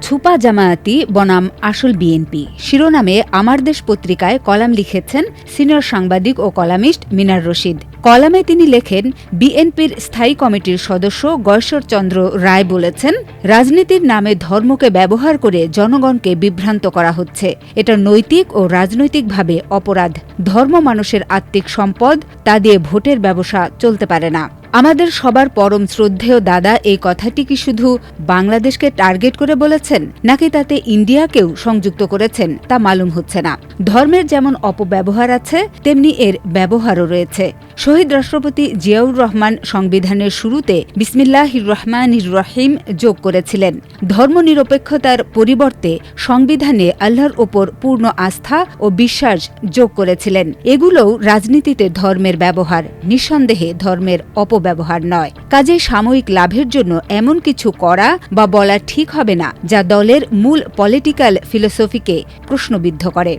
ছুপা জামায়াতি বনাম আসল বিএনপি শিরোনামে আমার দেশ পত্রিকায় কলাম লিখেছেন সিনিয়র সাংবাদিক ও কলামিস্ট মিনার রশিদ। কলামে তিনি লেখেন, বিএনপির স্থায়ী কমিটির সদস্য গয়েশ্বর চন্দ্র রায় বলেছেন, রাজনীতির নামে ধর্মকে ব্যবহার করে জনগণকে বিভ্রান্ত করা হচ্ছে। এটা নৈতিক ও রাজনৈতিকভাবে অপরাধ। ধর্ম মানুষের আত্মিক সম্পদ, তা দিয়ে ভোটের ব্যবসা চলতে পারে না। আমাদের সবার পরম শ্রদ্ধেয় দাদা এই কথাটি কি শুধু বাংলাদেশকে টার্গেট করে বলেছেন, নাকি তাতে ইন্ডিয়াকেও সংযুক্ত করেছেন তা মালুম হচ্ছে না। ধর্মের যেমন অপব্যবহার আছে, তেমনি এর ব্যবহারও রয়েছে। শহীদ রাষ্ট্রপতি জিয়াউর রহমান সংবিধানের শুরুতে বিসমিল্লাহির রহমানির রহিম যোগ করেছিলেন। ধর্মনিরপেক্ষতার পরিবর্তে সংবিধানে আল্লাহর ওপর পূর্ণ আস্থা ও বিশ্বাস যোগ করেছিলেন। এগুলোও রাজনীতিতে ধর্মের ব্যবহার, নিঃসন্দেহে ধর্মের অপব্যবহার নয়। কাজেই সাময়িক লাভের জন্য এমন কিছু করা বা বলা ঠিক হবে না যা দলের মূল পলিটিক্যাল ফিলোসফিকে প্রশ্নবিদ্ধ করে।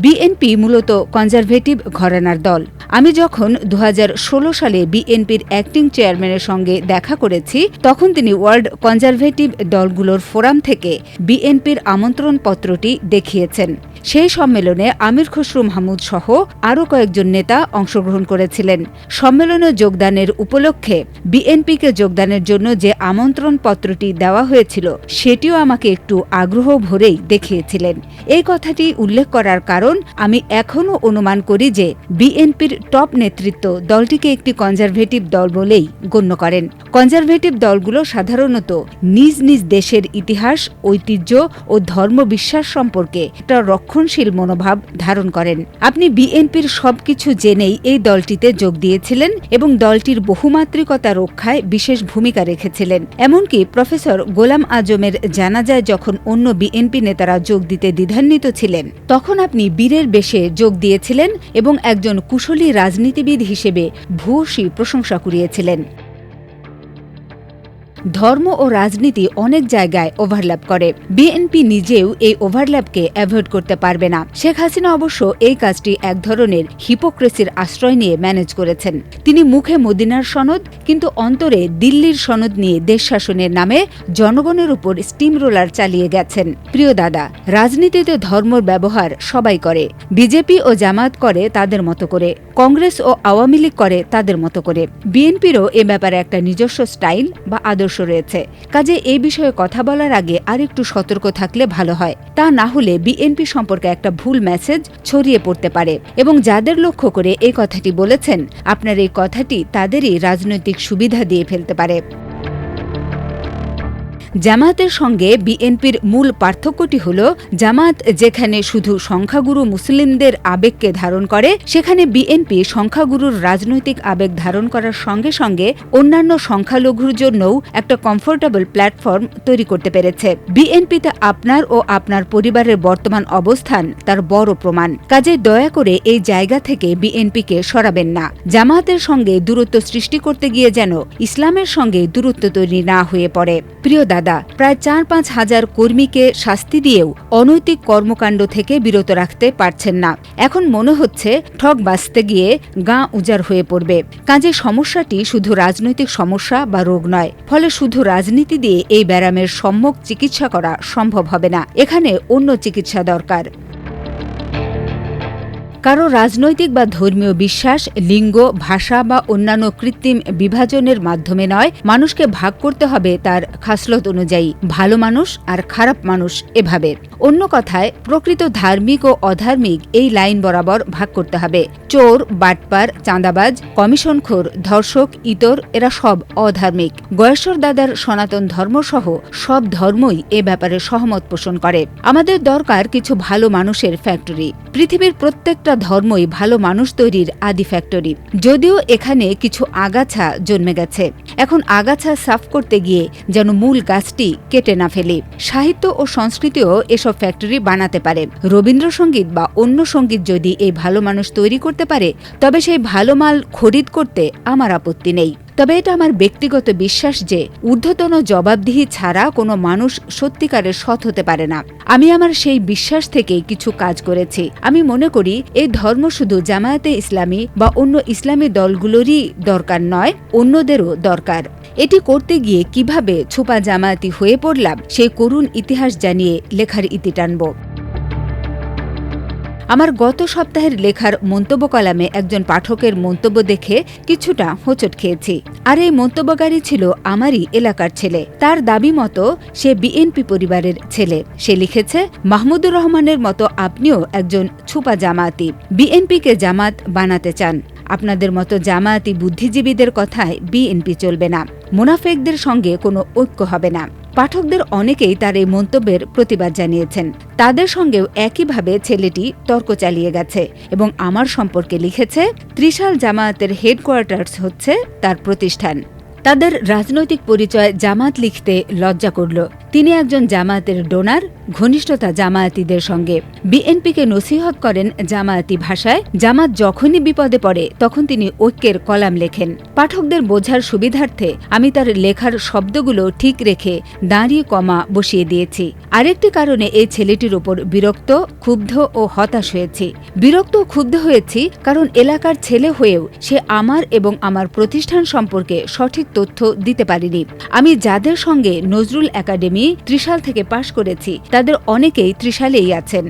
বিএনপি মূলত কনজারভেটিভ ঘরানার দল। আমি যখন 2016 সালে বিএনপির অ্যাক্টিং চেয়ারম্যানের সঙ্গে দেখা করেছি, তখন তিনি ওয়ার্ল্ড কনজারভেটিভ দলগুলোর ফোরাম থেকে বিএনপির আমন্ত্রণপত্রটি দেখিয়েছেন। সেই সম্মেলনে আমির খসরু মাহমুদ সহ আরও কয়েকজন নেতা অংশগ্রহণ করেছিলেন। সম্মেলনে যোগদানের উপলক্ষে বিএনপিকে যোগদানের জন্য যে আমন্ত্রণপত্রটি দেওয়া হয়েছিল, সেটিও আমাকে একটু আগ্রহ ভরেই দেখিয়েছিলেন। এই কথাটি উল্লেখ করার কারণ, আমি এখনও অনুমান করি যে বিএনপির টপ নেতৃত্ব দলটিকে একটি কনজারভেটিভ দল বলেই গণ্য করেন। কনজারভেটিভ দলগুলো সাধারণত নিজ নিজ দেশের ইতিহাস, ঐতিহ্য ও ধর্মবিশ্বাস সম্পর্কে একটা রক্ষণশীল মনোভাব ধারণ করেন। আপনি বিএনপির সবকিছু জেনেই এই দলটিতে যোগ দিয়েছিলেন এবং দলটির বহুমাত্রিকতা রক্ষায় বিশেষ ভূমিকা রেখেছিলেন। এমনকি প্রফেসর গোলাম আজমের জানাজায় যখন অন্য বিএনপি নেতারা যোগ দিতে দ্বিধান্বিত ছিলেন, তখন আপনি বীরের বেশে যোগ দিয়েছিলেন এবং একজন কুশলী রাজনীতিবিদ হিসেবে ভূয়সী প্রশংসা কুড়িয়েছিলেন। ধর্ম ও রাজনীতি অনেক জায়গায় ওভারল্যাপ করে। বিএনপি নিজেও এই ওভারল্যাপকে অ্যাভয়েড করতে পারবে না। শেখ হাসিনা অবশ্য এই কাজটি এক ধরনের হিপোক্রেসির আশ্রয় নিয়ে ম্যানেজ করেছেন। তিনি মুখে মদিনার সনদ, কিন্তু অন্তরে দিল্লির সনদ নিয়ে দেশ শাসনের নামে জনগণের উপর স্টিম রোলার চালিয়ে গেছেন। প্রিয় দাদা, রাজনীতিতে ধর্মর ব্যবহার সবাই করে। বিজেপি ও জামায়াত করে তাদের মতো করে, কংগ্রেস ও আওয়ামী লীগ করে তাদের মতো করে। বিএনপিরও এ ব্যাপারে একটা নিজস্ব স্টাইল বা আদর্শ রয়েছে। কাজে এই বিষয়ে কথা বলার আগে আরেকটু সতর্ক থাকলে ভালো হয়। তা না হলে বিএনপি সম্পর্কে একটা ভুল মেসেজ ছড়িয়ে পড়তে পারে এবং যাদের লক্ষ্য করে এই কথাটি বলেছেন, আপনার এই কথাটি তাদেরই রাজনৈতিক সুবিধা দিয়ে ফেলতে পারে। জামায়াতের সঙ্গে বিএনপির মূল পার্থক্যটি হল, জামায়াত যেখানে শুধু সংখ্যাগুরু মুসলিমদের আবেগকে ধারণ করে, সেখানে বিএনপি সংখ্যাগুরুর রাজনৈতিক আবেগ ধারণ করার সঙ্গে সঙ্গে অন্যান্য সংখ্যালঘুর জন্যও একটা কমফোর্টেবল প্ল্যাটফর্ম তৈরি করতে পেরেছে। বিএনপিতে আপনার ও আপনার পরিবারের বর্তমান অবস্থান তার বড় প্রমাণ। কাজে দয়া করে এই জায়গা থেকে বিএনপিকে সরাবেন না। জামায়াতের সঙ্গে দূরত্ব সৃষ্টি করতে গিয়ে যেন ইসলামের সঙ্গে দূরত্ব তৈরি না হয়ে পড়ে। প্রিয় দাদা, প্রায় 4-5 হাজার কর্মীকে শাস্তি দিয়েও অনৈতিক কর্মকাণ্ড থেকে বিরত রাখতে পারছেন না। এখন মনে হচ্ছে ঠক বাঁচতে গিয়ে গা উজাড় হয়ে পড়বে। কাজে সমস্যাটি শুধু রাজনৈতিক সমস্যা বা রোগ নয়। ফলে শুধু রাজনীতি দিয়ে এই ব্যারামের সম্যক চিকিৎসা করা সম্ভব হবে না। এখানে অন্য চিকিৎসা দরকার। কারো রাজনৈতিক বা ধর্মীয় বিশ্বাস, লিঙ্গ, ভাষা বা অন্যান্য কৃত্রিম বিভাজনের মাধ্যমে নয়, মানুষকে ভাগ করতে হবে তার খাসলত অনুযায়ী। ভালো মানুষ আর খারাপ মানুষ এভাবে। অন্য কথায়, প্রকৃত ধার্মিক ও অধার্মিক এই লাইন বরাবর ভাগ করতে হবে। চোর, বাটপার, চাঁদাবাজ, কমিশনখোর, ধর্ষক, ইতর এরা সব অধার্মিক। গয়েশ্বর দাদার সনাতন ধর্মসহ সব ধর্মই এ ব্যাপারে সহমত পোষণ করে। আমাদের দরকার কিছু ভালো মানুষের ফ্যাক্টরি। পৃথিবীর প্রত্যেকটা ধর্মই ভালো মানুষ তৈরির আদি ফ্যাক্টরি। যদিও এখানে কিছু আগাছা জন্মে গেছে। এখন আগাছা সাফ করতে গিয়ে যেন মূল গাছটি কেটে না ফেলে। সাহিত্য ও সংস্কৃতিও এসব ফ্যাক্টরি বানাতে পারে। রবীন্দ্রসঙ্গীত বা অন্য সঙ্গীত যদি এই ভালো মানুষ তৈরি করতে পারে, তবে সেই ভালো মাল খরিদ করতে আমার আপত্তি নেই। তবে এটা আমার ব্যক্তিগত বিশ্বাস যে ঊর্ধ্বতন জবাবদিহি ছাড়া কোনো মানুষ সত্যিকারের সৎ হতে পারে না। আমি আমার সেই বিশ্বাস থেকে কিছু কাজ করেছি। আমি মনে করি এই ধর্ম শুধু জামায়াতে ইসলামী বা অন্য ইসলামী দলগুলোরই দরকার নয়, অন্যদেরও দরকার। এটি করতে গিয়ে কিভাবে ছুপা জামায়াতি হয়ে পড়লাম সেই করুণ ইতিহাস জানিয়ে লেখার ইতি টানব। আমার গত সপ্তাহের লেখার মন্তব্য কলামে একজন পাঠকের মন্তব্য দেখে কিছুটা হোঁচট খেয়েছি। আর এই মন্তব্যকারী ছিল আমারই এলাকার ছেলে। তার দাবি মতো সে বিএনপি পরিবারের ছেলে। সে লিখেছে, মাহমুদুর রহমানের মতো আপনিও একজন ছুপা জামায়াতি, বিএনপিকে জামাত বানাতে চান। আপনাদের মতো জামায়াতি বুদ্ধিজীবীদের কথায় বিএনপি চলবে না, মুনাফেকদের সঙ্গে কোনো ঐক্য হবে না। পাঠকদের অনেকেই তার এই মন্তব্যের প্রতিবাদ জানিয়েছেন। তাদের সঙ্গেও একইভাবে ছেলেটি তর্ক চালিয়ে গেছে এবং আমার সম্পর্কে লিখেছে, ত্রিশাল জামায়াতের হেডকোয়ার্টার্স হচ্ছে তার প্রতিষ্ঠান। তাদের রাজনৈতিক পরিচয় জামাত লিখতে লজ্জা করল। তিনি একজন জামায়াতের ডোনার, ঘনিষ্ঠতা জামায়াতিদের সঙ্গে। বিএনপিকে নসিহত করেন জামায়াতি ভাষায়। জামাত যখনই বিপদে পড়ে তখন তিনি ঐক্যের কলাম লেখেন। পাঠকদের বোঝার সুবিধার্থে আমি তার লেখার শব্দগুলো ঠিক রেখে দাঁড়িয়ে কমা বসিয়ে দিয়েছি। আরেকটি কারণে এই ছেলেটির ওপর বিরক্ত, ক্ষুব্ধ ও হতাশ হয়েছি। বিরক্ত ও ক্ষুব্ধ হয়েছি কারণ এলাকার ছেলে হয়েও সে আমার এবং আমার প্রতিষ্ঠান সম্পর্কে সঠিক তথ্য দিতে পারিনি। আমি যাদের সঙ্গে নজরুল একাডেমি ত্রিশাল থেকে পাশ করেছি তাদের অনেকেই ত্রিশালেই আছেন।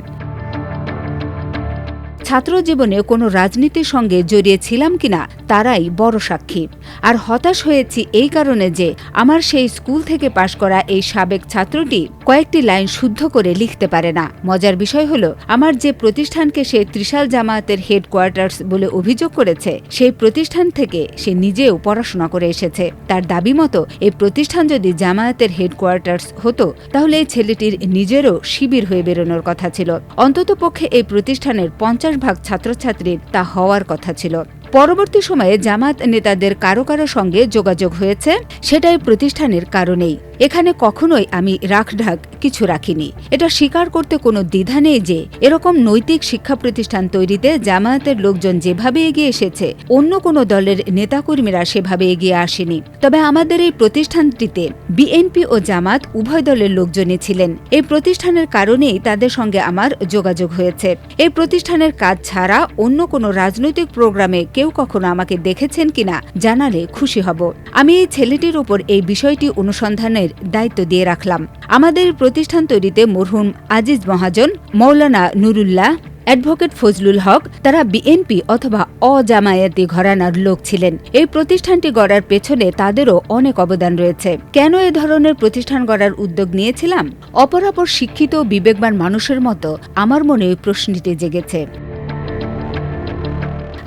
ছাত্র জীবনে কোনো রাজনীতির সঙ্গে জড়িয়ে ছিলাম কিনা তারাই বড় সাক্ষী। আর হতাশ হয়েছি এই কারণে যে আমার সেই স্কুল থেকে পাশ করা এই সাবেক ছাত্রটি কয়েকটি লাইন শুদ্ধ করে লিখতে পারে না। মজার বিষয় হলো, আমার যে প্রতিষ্ঠানকে সে ত্রিশাল জামায়াতের হেডকোয়ার্টার্স বলে অভিযোগ করেছে সেই প্রতিষ্ঠান থেকে সে নিজেও পড়াশোনা করে এসেছে। তার দাবি মতো এই প্রতিষ্ঠান যদি জামায়াতের হেডকোয়ার্টার্স হতো তাহলে এই ছেলেটির নিজেরও শিবির হয়ে বেরোনোর কথা ছিল। অন্ততপক্ষে এই প্রতিষ্ঠানের 50% ছাত্রছাত্রীর তা হওয়ার কথা ছিল। পরবর্তী সময়ে জামাত নেতাদের কারো কারো সঙ্গে যোগাযোগ হয়েছে, সেটাই প্রতিষ্ঠানের কারণেই। এখানে কখনোই আমি রাখঢাক কিছু রাখিনি। এটা স্বীকার করতে কোনো দ্বিধা নেই যে এরকম নৈতিক শিক্ষা প্রতিষ্ঠান তৈরিতে জামায়াতের লোকজন যেভাবে এগিয়ে এসেছে অন্য কোনো দলের নেতাকর্মীরা সেভাবে এগিয়ে আসেনি। তবে আমাদের এই প্রতিষ্ঠানটিতে বিএনপি ও জামাত উভয় দলের লোকজনই ছিলেন। এই প্রতিষ্ঠানের কারণেই তাদের সঙ্গে আমার যোগাযোগ হয়েছে। এই প্রতিষ্ঠানের কাজ ছাড়া অন্য কোনো রাজনৈতিক প্রোগ্রামে কেউ কখনো আমাকে দেখেছেন কিনা জানালে খুশি হব। আমি এই ছেলেটির উপর এই বিষয়টি অনুসন্ধানের দায়িত্ব দিয়ে রাখলাম। আমাদের প্রতিষ্ঠান তৈরিতে মরহুম আজিজ মহাজন, মৌলানা নুরুল্লাহ, অ্যাডভোকেট ফজলুল হক তারা বিএনপি অথবা অজামায়াতি ঘরানার লোক ছিলেন। এই প্রতিষ্ঠানটি গড়ার পেছনে তাদেরও অনেক অবদান রয়েছে। কেন এ ধরনের প্রতিষ্ঠান গড়ার উদ্যোগ নিয়েছিলাম? অপরাপর শিক্ষিত বিবেকবান মানুষের মতো আমার মনে ওই প্রশ্নটি জেগেছে।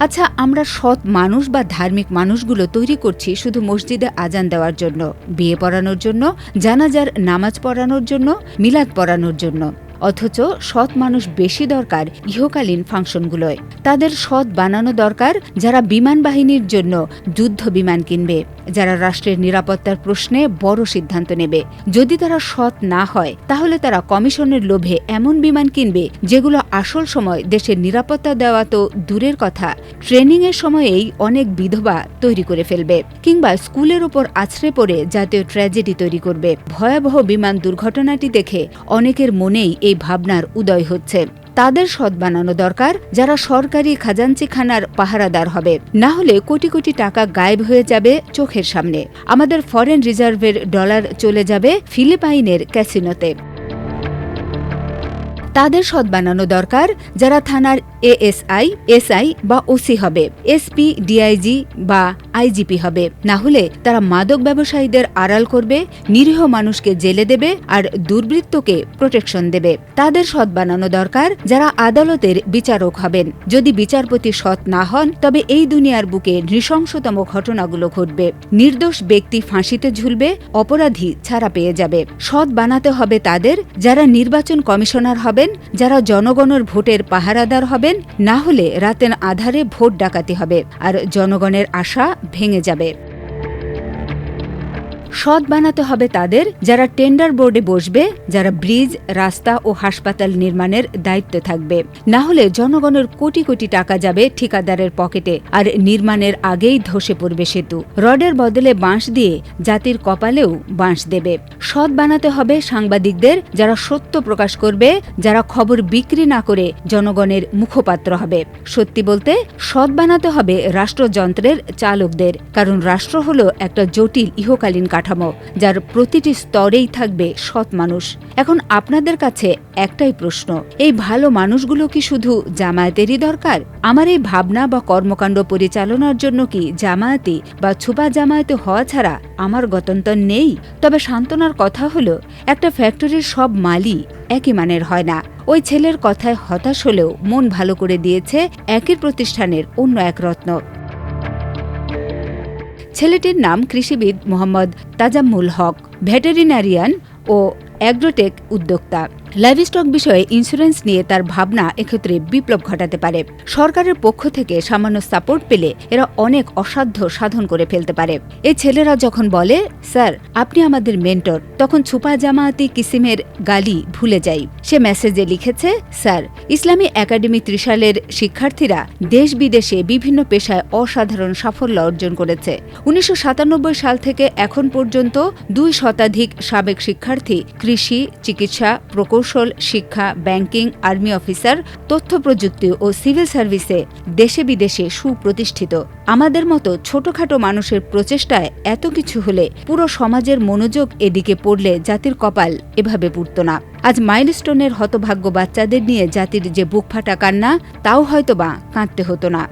আচ্ছা, আমরা সৎ মানুষ বা ধার্মিক মানুষগুলো তৈরি করছি শুধু মসজিদে আজান দেওয়ার জন্য, বিয়ে পড়ানোর জন্য, জানাজার নামাজ পড়ানোর জন্য, মিলাদ পড়ানোর জন্য। অথচ সৎ মানুষ বেশি দরকার ইহকালীন ফাংশনগুলোয়। তাদের সৎ বানানো দরকার যারা বিমান বাহিনীর জন্য যুদ্ধ বিমান কিনবে, যারা রাষ্ট্রের নিরাপত্তার প্রশ্নে বড় সিদ্ধান্ত নেবে। যদি তারা সৎ না হয় তাহলে তারা কমিশনের লোভে এমন বিমান কিনবে যেগুলো আসল সময় দেশের নিরাপত্তা দেওয়া তো দূরের কথা, ট্রেনিংয়ের সময়েই অনেক বিধবা তৈরি করে ফেলবে, কিংবা স্কুলের ওপর আছড়ে পড়ে জাতীয় ট্র্যাজেডি তৈরি করবে। ভয়াবহ বিমান দুর্ঘটনাটি দেখে অনেকের মনেই এই ভাবনার উদয় হচ্ছে। তাদের সৎ বানানো দরকার যারা সরকারি খাজাঞ্চিখানার পাহারাদার হবে, না হলে কোটি কোটি টাকা গায়েব হয়ে যাবে চোখের সামনে। আমাদের ফরেন রিজার্ভের ডলার চলে যাবে ফিলিপাইনের ক্যাসিনোতে। তাদের সৎ বানানো দরকার যারা থানার এএসআই, এসআই বা ওসি হবে, এসপি, ডিআইজি বা আইজিপি হবে। না হলে তারা মাদক ব্যবসায়ীদের আড়াল করবে, নিরীহ মানুষকে জেলে দেবে আর দুর্বৃত্তকে প্রোটেকশন দেবে। তাদের সৎ বানানো দরকার যারা আদালতের বিচারক হবেন। যদি বিচারপতি সৎ না হন তবে এই দুনিয়ার বুকে নৃশংসতম ঘটনাগুলো ঘটবে। নির্দোষ ব্যক্তি ফাঁসিতে ঝুলবে, অপরাধী ছাড়া পেয়ে যাবে। সৎ বানাতে হবে তাদের যারা নির্বাচন কমিশনার হবেন, যারা জনগণের ভোটের পাহারাদার হবেন। না হলে রাতের আধারে ভোট ডাকাতি হবে আর জনগণের আশা ভেঙে যাবে। সৎ বানাতে হবে তাদের যারা টেন্ডার বোর্ডে বসবে, যারা ব্রিজ, রাস্তা ও হাসপাতাল নির্মাণের দায়িত্বে থাকবে। না হলে জনগণের কোটি কোটি টাকা যাবে ঠিকাদারের পকেটে, আর নির্মাণের আগেই ধসে পড়বে সেতু। রডের বদলে বাঁশ দিয়ে জাতির কপালেও বাঁশ দেবে। সৎ বানাতে হবে সাংবাদিকদের, যারা সত্য প্রকাশ করবে, যারা খবর বিক্রি না করে জনগণের মুখপাত্র হবে। সত্যি বলতে সৎ বানাতে হবে রাষ্ট্রযন্ত্রের চালকদের, কারণ রাষ্ট্র হলো একটা জটিল ইহকালীন কাঠামো, যার প্রতিটি স্তরেই থাকবে সৎ মানুষ। এখন আপনাদের কাছে একটাই প্রশ্ন, এই ভালো মানুষগুলো কি শুধু জামায়াতেরই দরকার? আমার এই ভাবনা বা কর্মকাণ্ড পরিচালনার জন্য কি জামায়াতি বা ছুপা জামায়াতে হওয়া ছাড়া আমার গত্যন্তর নেই? তবে সান্ত্বনার কথা হলো, একটা ফ্যাক্টরির সব মালই একই মানের হয় না। ওই ছেলের কথায় হতাশ হলেও মন ভালো করে দিয়েছে একই প্রতিষ্ঠানের অন্য এক রত্ন। ছেলেটির নাম কৃষিবিদ মোহাম্মদ তাজাম্মুল হক, ভেটেরিনারিয়ান ও অ্যাগ্রোটেক উদ্যোক্তা। লাইভস্টক বিষয়ে ইন্স্যুরেন্স নিয়ে তার ভাবনা এক্ষেত্রে বিপ্লব ঘটাতে পারে। সরকারের পক্ষ থেকে সামান্য সাপোর্ট পেলে এরা অনেক অসাধ্য সাধন করে ফেলতে পারে। এই ছেলেরা যখন বলে, স্যার আপনি আমাদের মেন্টর, তখন ছুপা জামায়াতি কিসিমের গালি ভুলে যাই। সে মেসেজে লিখেছে, স্যার ইসলামী একাডেমি ত্রিশালের শিক্ষার্থীরা দেশ বিদেশে বিভিন্ন পেশায় অসাধারণ সাফল্য অর্জন করেছে। 1997 সাল থেকে এখন পর্যন্ত 2 শতাধিক সাবেক শিক্ষার্থী কৃষি, চিকিৎসা, প্রকৌশল, শিক্ষা, ব্যাংকিং, আর্মি অফিসার, তথ্য প্রযুক্তি ও সিভিল সার্ভিসে দেশে বিদেশে সুপ্রতিষ্ঠিত। আমাদের মতো ছোটখাটো মানুষের প্রচেষ্টায় এত কিছু হলে পুরো সমাজের মনোযোগ এদিকে পড়লে জাতির কপাল এভাবে পুড়ত না। আজ মাইলস্টোনের হতভাগ্য বাচ্চাদের নিয়ে জাতির যে বুকফাটা কান্না, তাও হয়তোবা কাঁদতে হতো না।